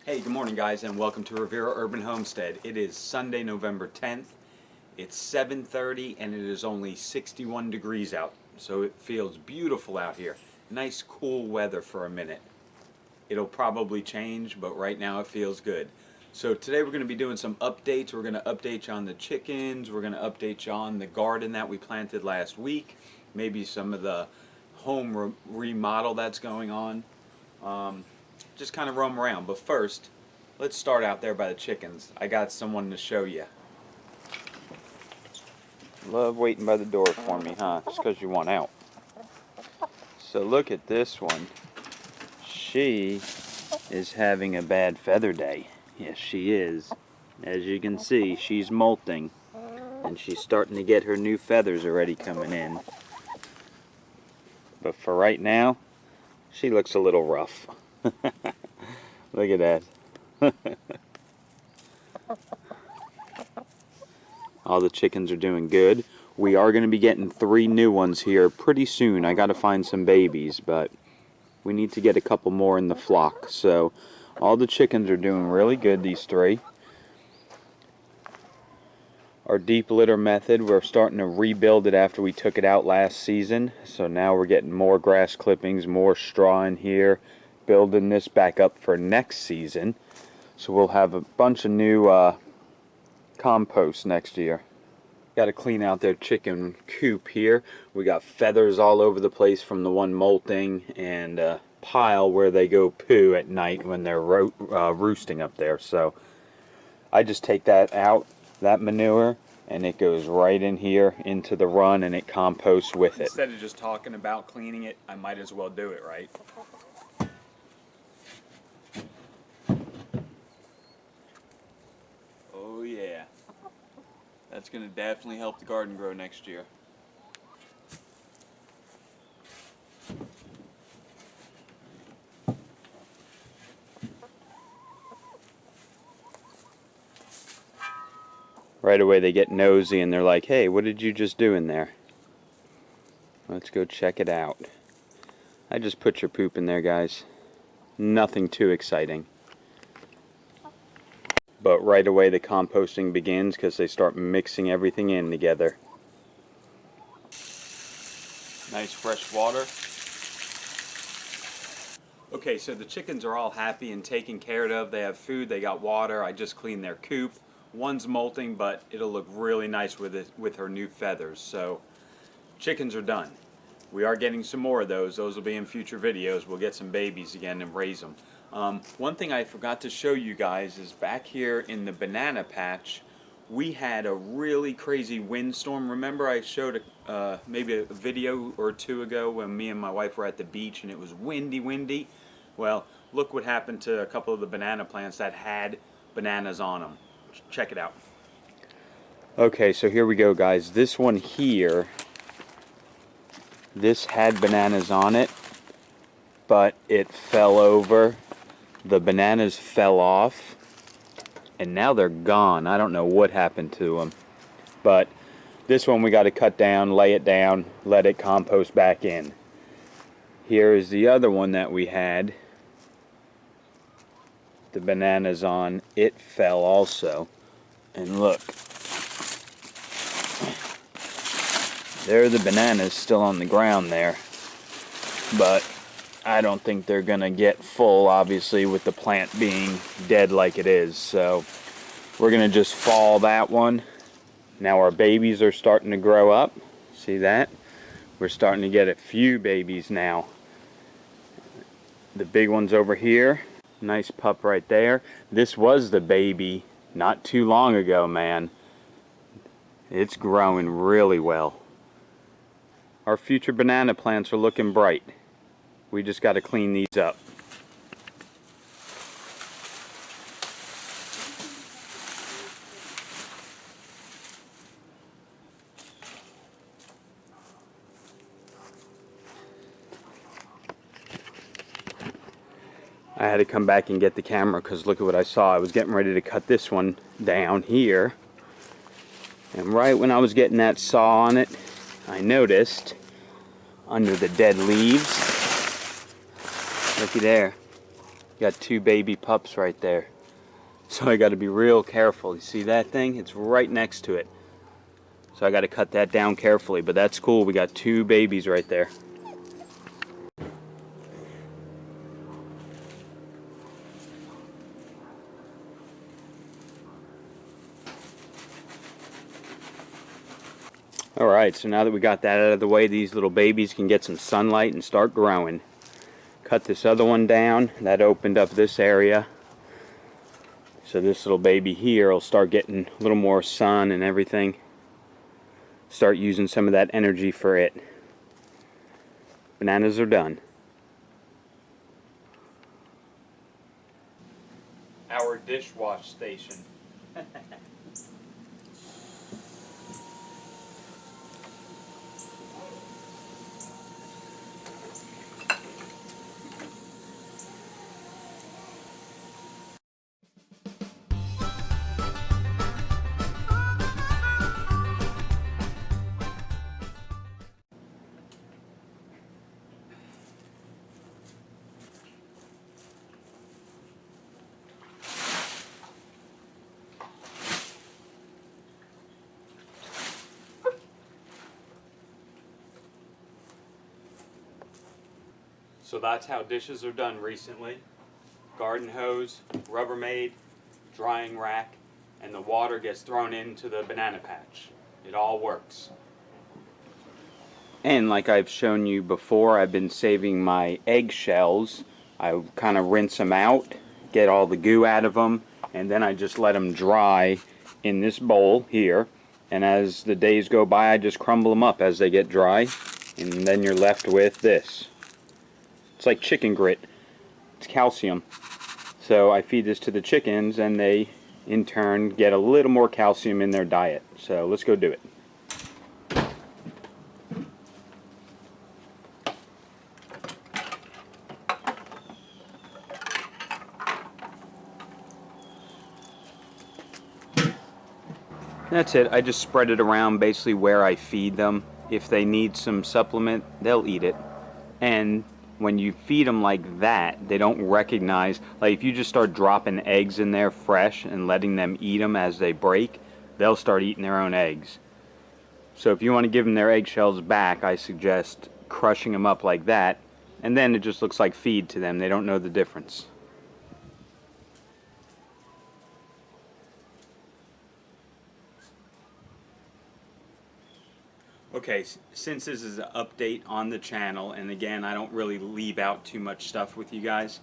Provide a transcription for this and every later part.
Hey, good morning guys, and welcome to Rivera Urban Homestead. It is Sunday, November 10th. It's 7:30 and it is only 61 degrees out, so it feels beautiful out here. Nice cool weather for a minute. It'll probably change, but right now it feels good. So today we're going to be doing some updates. We're going to update you on the chickens. We're going to update you on the garden that we planted last week. Maybe some of the home remodel that's going on. Just kind of roam around. But first, let's start out there by the chickens. I got someone to show you. Love waiting by the door for me, huh? Just because you want out. So look at this one. She is having a bad feather day. Yes, she is. As you can see, she's molting. And she's starting to get her new feathers already coming in. But for right now, she looks a little rough. Look at that. All the chickens are doing good. We are going to be getting 3 new ones here pretty soon. I got to find some babies, but we need to get a couple more in the flock. So all the chickens are doing really good, these 3. Our deep litter method, we're starting to rebuild it after we took it out last season. So now we're getting more grass clippings, more straw in here, building this back up for next season. So we'll have a bunch of new compost next year. Got to clean out their chicken coop here. We got feathers all over the place from the one molting, and a pile where they go poo at night when they're roosting up there. So I just take that out, that manure, and it goes right in here into the run, and it composts with it. Instead of just talking about cleaning it, I might as well do it, right? Oh yeah. That's going to definitely help the garden grow next year. Right away they get nosy and they're like, hey, what did you just do in there? Let's go check it out. I just put your poop in there, guys. Nothing too exciting. But right away the composting begins because they start mixing everything in together. Nice fresh water. Okay, so the chickens are all happy and taken care of. They have food, they got water. I just cleaned their coop. One's molting, but it'll look really nice with her new feathers. So chickens are done. We are getting some more of those. Those will be in future videos. We'll get some babies again and raise them. One thing I forgot to show you guys is back here in the banana patch, we had a really crazy windstorm. Remember I showed maybe a video or 2 ago when me and my wife were at the beach and it was windy? Well, look what happened to a couple of the banana plants that had bananas on them. Check it out. Okay, so here we go, guys. This one here, this had bananas on it, but it fell over. The bananas fell off, and now they're gone. I don't know what happened to them. But this one we got to cut down, lay it down, let it compost back in. Here is the other one that we had the bananas on. It fell also. And look, there are the bananas still on the ground there. But I don't think they're gonna get full, obviously, with the plant being dead like it is. So we're gonna just fall that one. Now our babies are starting to grow up. See that? We're starting to get a few babies now. The big one's over here. Nice pup right there. This was the baby not too long ago, man. It's growing really well. Our future banana plants are looking bright. We just got to clean these up. I had to come back and get the camera because look at what I saw. I was getting ready to cut this one down here. And right when I was getting that saw on it, I noticed under the dead leaves, looky there, Got two baby pups right there. So I got to be real careful. You see that thing? It's right next to it. So I got to cut that down carefully, but that's cool. We got two babies right there. Alright, so now that we got that out of the way, these little babies can get some sunlight and start growing. Cut this other one down. That opened up this area. So this little baby here will start getting a little more sun and everything. Start using some of that energy for it. Bananas are done. Our dishwash station. So that's how dishes are done recently. Garden hose, Rubbermaid, drying rack, and the water gets thrown into the banana patch. It all works. And like I've shown you before, I've been saving my eggshells. I kind of rinse them out, get all the goo out of them, and then I just let them dry in this bowl here. And as the days go by, I just crumble them up as they get dry, and then you're left with this. It's like chicken grit. It's calcium. So I feed this to the chickens and they in turn get a little more calcium in their diet. So let's go do it. That's it. I just spread it around basically where I feed them. If they need some supplement, they'll eat it. And when you feed them like that, they don't recognize, like if you just start dropping eggs in there fresh and letting them eat them as they break, they'll start eating their own eggs. So if you want to give them their eggshells back, I suggest crushing them up like that, and then it just looks like feed to them. They don't know the difference. Okay, since this is an update on the channel, and again, I don't really leave out too much stuff with you guys,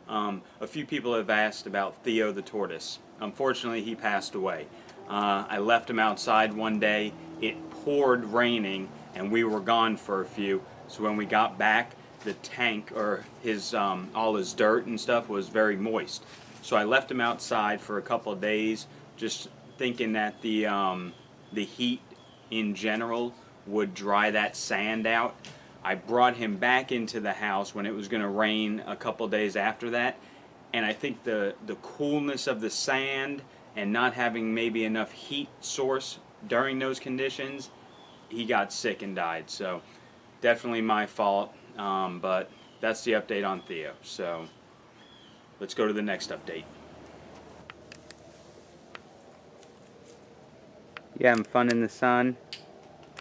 a few people have asked about Theo the tortoise. Unfortunately, he passed away. I left him outside one day, it poured raining, and we were gone for a few, so when we got back, the tank, or his all his dirt and stuff, was very moist. So I left him outside for a couple of days, just thinking that the heat in general would dry that sand out. I brought him back into the house when it was going to rain a couple days after that, and I think the coolness of the sand and not having maybe enough heat source during those conditions, he got sick and died. So definitely my fault, but that's the update on Theo. So let's go to the next update. You having fun in the sun?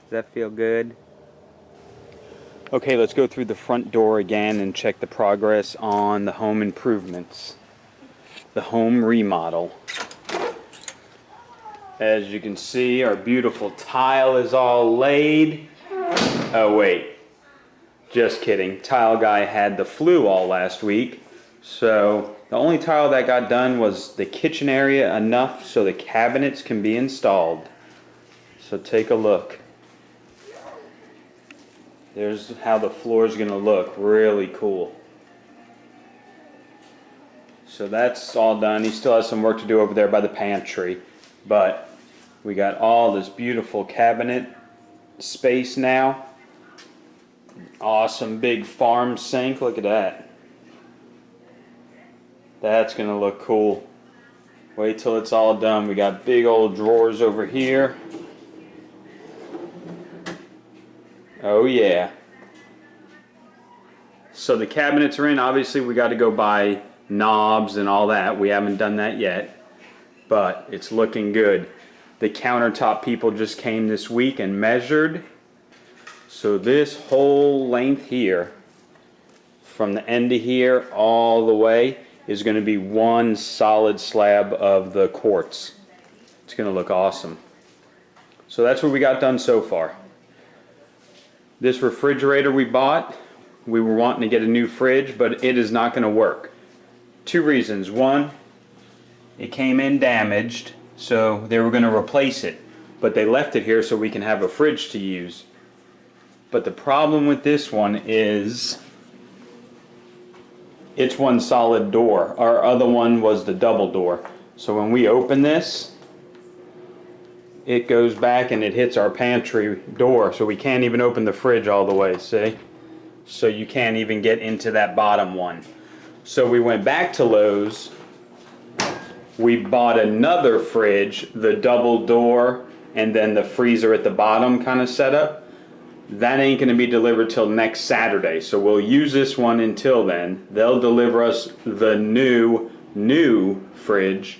Does that feel good? Okay, let's go through the front door again and check the progress on the home improvements. The home remodel. As you can see, our beautiful tile is all laid. Oh wait, just kidding. Tile guy had the flu all last week. So the only tile that got done was the kitchen area enough so the cabinets can be installed. So take a look. There's how the floor is going to look. Really cool. So that's all done. He still has some work to do over there by the pantry. But we got all this beautiful cabinet space now. Awesome big farm sink. Look at that. That's going to look cool. Wait till it's all done. We got big old drawers over here. Oh yeah. So the cabinets are in. Obviously we got to go buy knobs and all that. We haven't done that yet, but it's looking good. The countertop people just came this week and measured. So this whole length here, from the end of here all the way, is going to be one solid slab of the quartz. It's going to look awesome. So that's what we got done so far. This refrigerator we bought, we were wanting to get a new fridge, but it is not going to work. Two reasons. One, it came in damaged, so they were going to replace it, but they left it here so we can have a fridge to use. But the problem with this one is it's one solid door. Our other one was the double door. So when we open this, it goes back and it hits our pantry door, so we can't even open the fridge all the way, see? So you can't even get into that bottom one. So we went back to Lowe's, we bought another fridge, the double door, and then the freezer at the bottom kind of setup. That ain't going to be delivered till next Saturday, so we'll use this one until then. They'll deliver us the new fridge.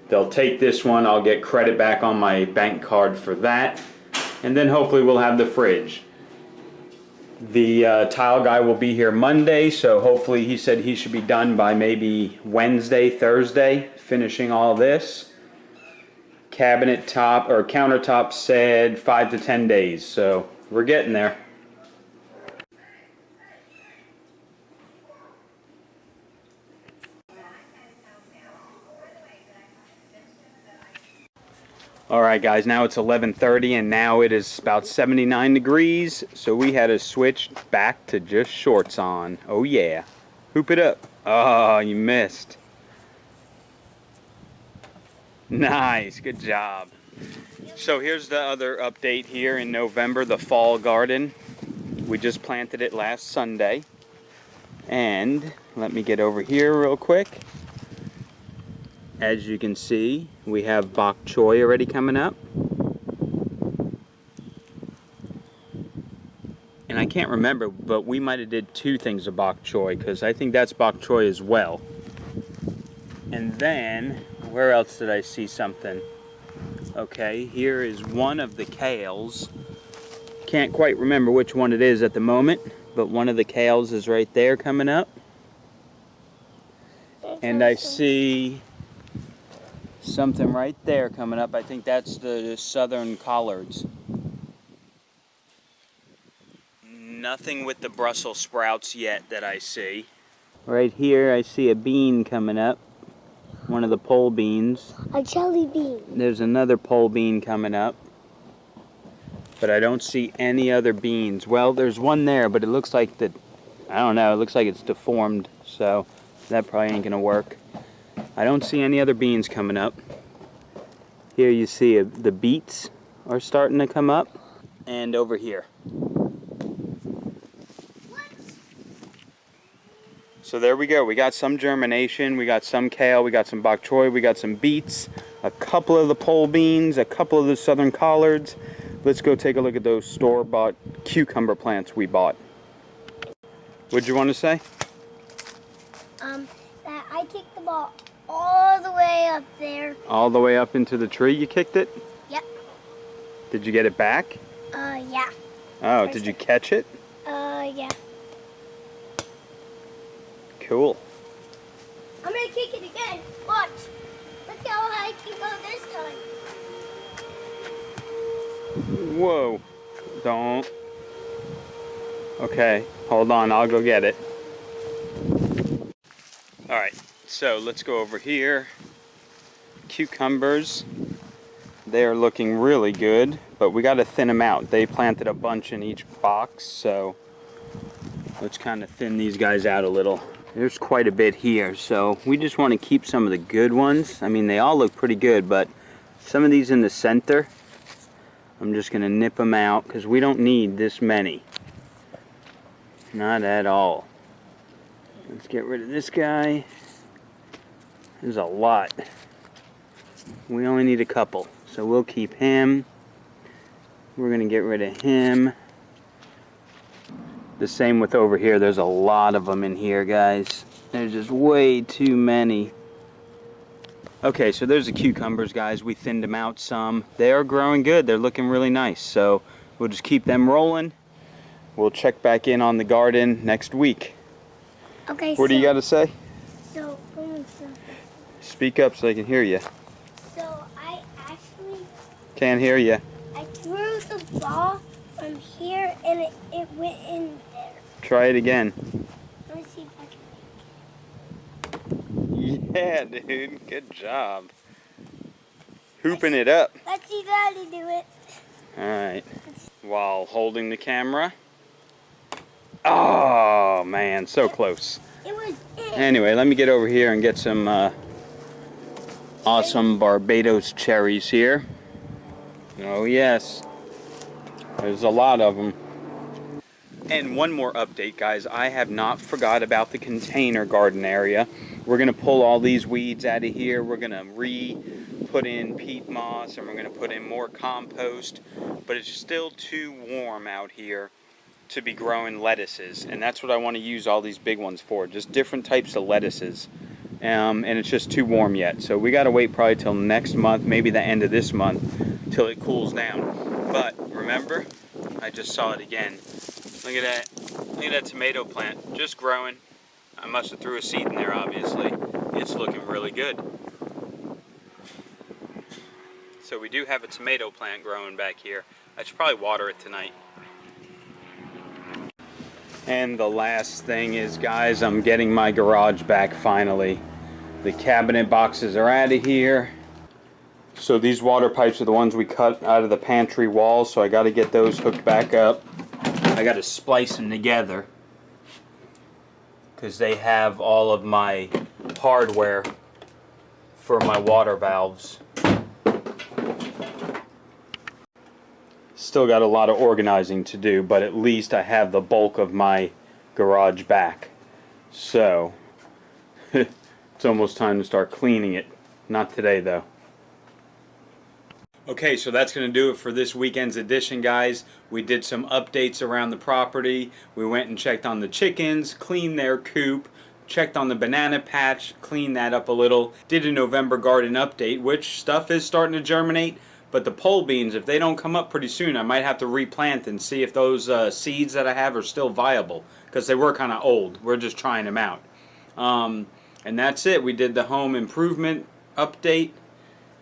They'll take this one, I'll get credit back on my bank card for that, and then hopefully we'll have the fridge. The tile guy will be here Monday, so hopefully he said he should be done by maybe Wednesday, Thursday, finishing all this. Cabinet top, or countertop said 5 to 10 days, so we're getting there. Alright guys, now it's 11:30 and now it is about 79 degrees, so we had to switch back to just shorts on. Oh yeah. Hoop it up. Oh, you missed. Nice, good job. So here's the other update here in November, the fall garden. We just planted it last Sunday. And let me get over here real quick. As you can see, we have bok choy already coming up. And I can't remember, but we might have did 2 things of bok choy, because I think that's bok choy as well. And then, where else did I see something? Okay, here is one of the kales. Can't quite remember which one it is at the moment, but one of the kales is right there coming up. And I see something right there coming up. I think that's the southern collards. Nothing with the Brussels sprouts yet that I see. Right here I see a bean coming up. One of the pole beans. A jelly bean. There's another pole bean coming up. But I don't see any other beans. Well, there's one there, but it looks like that, I don't know, it looks like it's deformed. So that probably ain't gonna work. I don't see any other beans coming up. Here you see the beets are starting to come up. And over here. So there we go. We got some germination, we got some kale, we got some bok choy, we got some beets, a couple of the pole beans, a couple of the southern collards. Let's go take a look at those store-bought cucumber plants we bought. What'd you want to say? That I kicked the ball all the way up there. All the way up into the tree you kicked it? Yep. Did you get it back? Yeah. Oh, did you catch it? Yeah. Cool. I'm gonna kick it again. Watch. Let's see how high I can go this time. Whoa. Don't. Okay, hold on, I'll go get it. Alright, so let's go over here. Cucumbers. They're looking really good, but we gotta thin them out. They planted a bunch in each box, so let's kind of thin these guys out a little. There's quite a bit here, so we just want to keep some of the good ones. I mean, they all look pretty good, but some of these in the center, I'm just going to nip them out because we don't need this many. Not at all. Let's get rid of this guy. There's a lot. We only need a couple, so we'll keep him. We're going to get rid of him. The same with over here. There's a lot of them in here, guys. There's just way too many. Okay, so there's the cucumbers, guys. We thinned them out some. They are growing good. They're looking really nice. So we'll just keep them rolling. We'll check back in on the garden next week. Okay, What do you got to say? So, Speak up so I can hear you. so I actually, Can't hear you. I threw the ball from here and it went in there. Try it again. Let me see if I can. Yeah, dude. Good job. Hooping it up. Let's see Daddy do it. Alright. While holding the camera. Oh, man. So close. It was it. Anyway, let me get over here and get some awesome Barbados cherries here. Oh, yes. There's a lot of them. And one more update, guys. I have not forgot about the container garden area. We're going to pull all these weeds out of here. We're going to put in peat moss, and we're going to put in more compost. But it's still too warm out here to be growing lettuces. And that's what I want to use all these big ones for. Just different types of lettuces. And it's just too warm yet. So we got to wait probably till next month, maybe the end of this month, till it cools down. But remember, I just saw it again. Look at that. Look at that tomato plant. Just growing. I must have threw a seed in there, obviously. It's looking really good. So we do have a tomato plant growing back here. I should probably water it tonight. And the last thing is, guys, I'm getting my garage back finally. The cabinet boxes are out of here. So these water pipes are the ones we cut out of the pantry wall, so I got to get those hooked back up. I got to splice them together because they have all of my hardware for my water valves. Still got a lot of organizing to do, but at least I have the bulk of my garage back. So it's almost time to start cleaning it. Not today, though. Okay, so that's going to do it for this weekend's edition, guys. We did some updates around the property. We went and checked on the chickens, cleaned their coop, checked on the banana patch, cleaned that up a little. Did a November garden update, which stuff is starting to germinate. But the pole beans, if they don't come up pretty soon, I might have to replant and see if those seeds that I have are still viable. Because they were kind of old. We're just trying them out. And that's it. We did the home improvement update.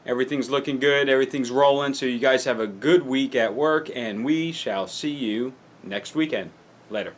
Everything's looking good. Everything's rolling. So you guys have a good week at work. And we shall see you next weekend. Later.